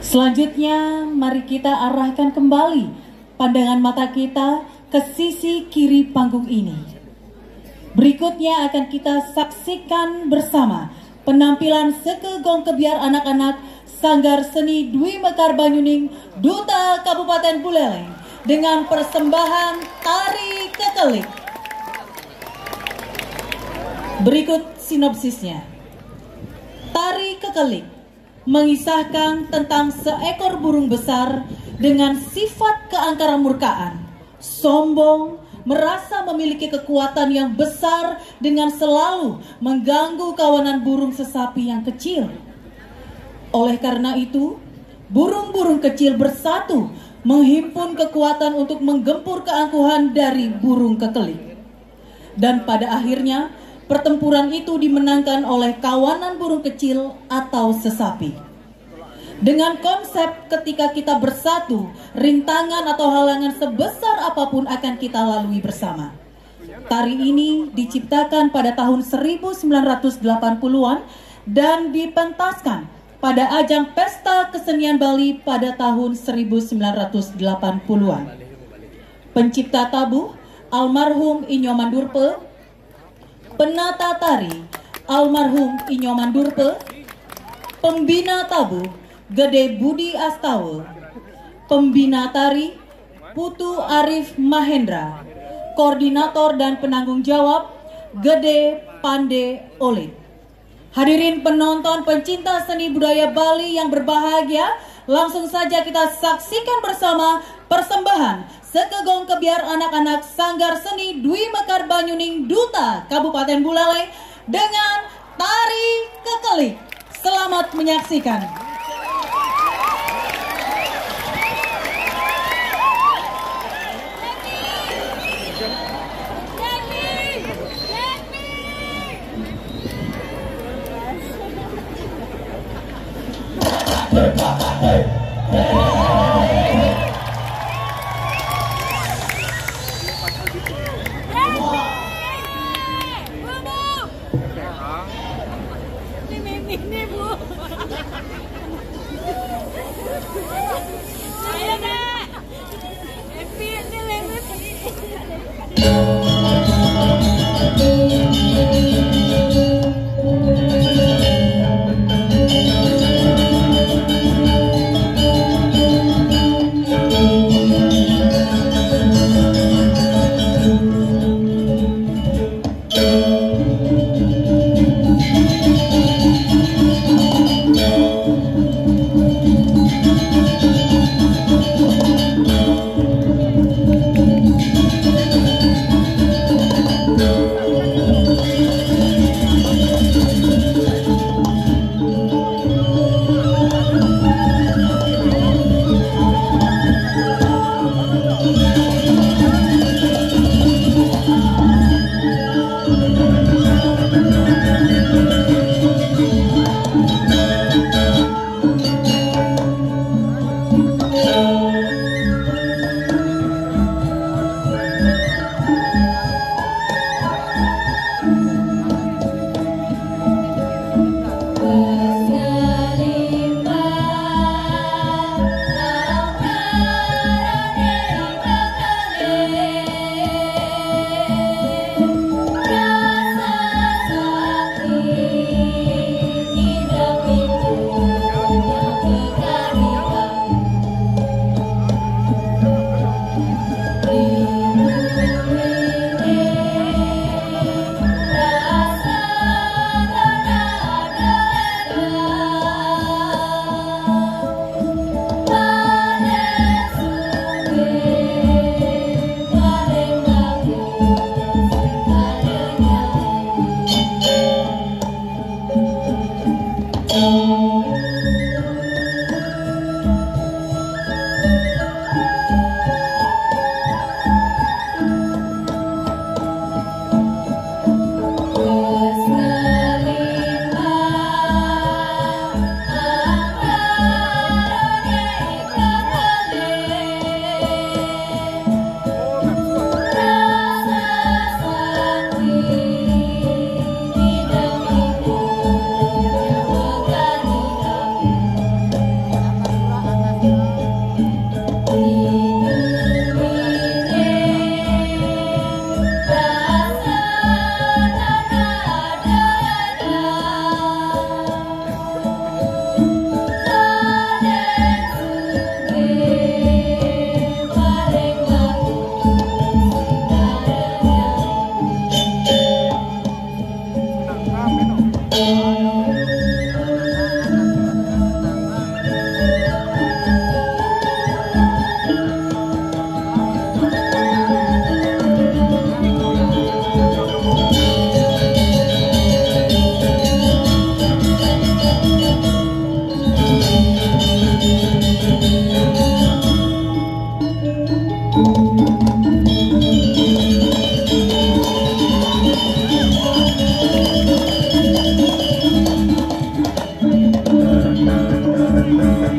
Selanjutnya, mari kita arahkan kembali pandangan mata kita ke sisi kiri panggung ini. Berikutnya akan kita saksikan bersama penampilan Sekegong Kebiar anak-anak Sanggar Seni Dwi Mekar Banyuning, Duta Kabupaten Buleleng, dengan persembahan Tari Kekelik. Berikut sinopsisnya. Tari Kekelik mengisahkan tentang seekor burung besar dengan sifat keangkaramurkaan, sombong, merasa memiliki kekuatan yang besar dengan selalu mengganggu kawanan burung sesapi yang kecil. Oleh karena itu, burung-burung kecil bersatu menghimpun kekuatan untuk menggempur keangkuhan dari burung kekelik. Dan pada akhirnya, pertempuran itu dimenangkan oleh kawanan burung kecil atau sesapi. Dengan konsep ketika kita bersatu, rintangan atau halangan sebesar apapun akan kita lalui bersama. Tari ini diciptakan pada tahun 1980-an dan dipentaskan pada ajang Pesta Kesenian Bali pada tahun 1980-an. Pencipta tabuh almarhum Inyoman Durpe, penata tari almarhum Inyoman Durpe, pembina tabuh Gede Budi Astawa, pembina tari Putu Arif Mahendra, koordinator dan penanggung jawab Gede Pande Olit. Hadirin penonton pencinta seni budaya Bali yang berbahagia, langsung saja kita saksikan bersama persembahan Sekegong Kebiar anak-anak Sanggar Seni Dwi Mekar Banyuning, Duta Kabupaten Buleleng dengan Tari Kekelik. Selamat menyaksikan. Ini Bu. Ayo Kak. Happy ini lewat.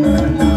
Thank you.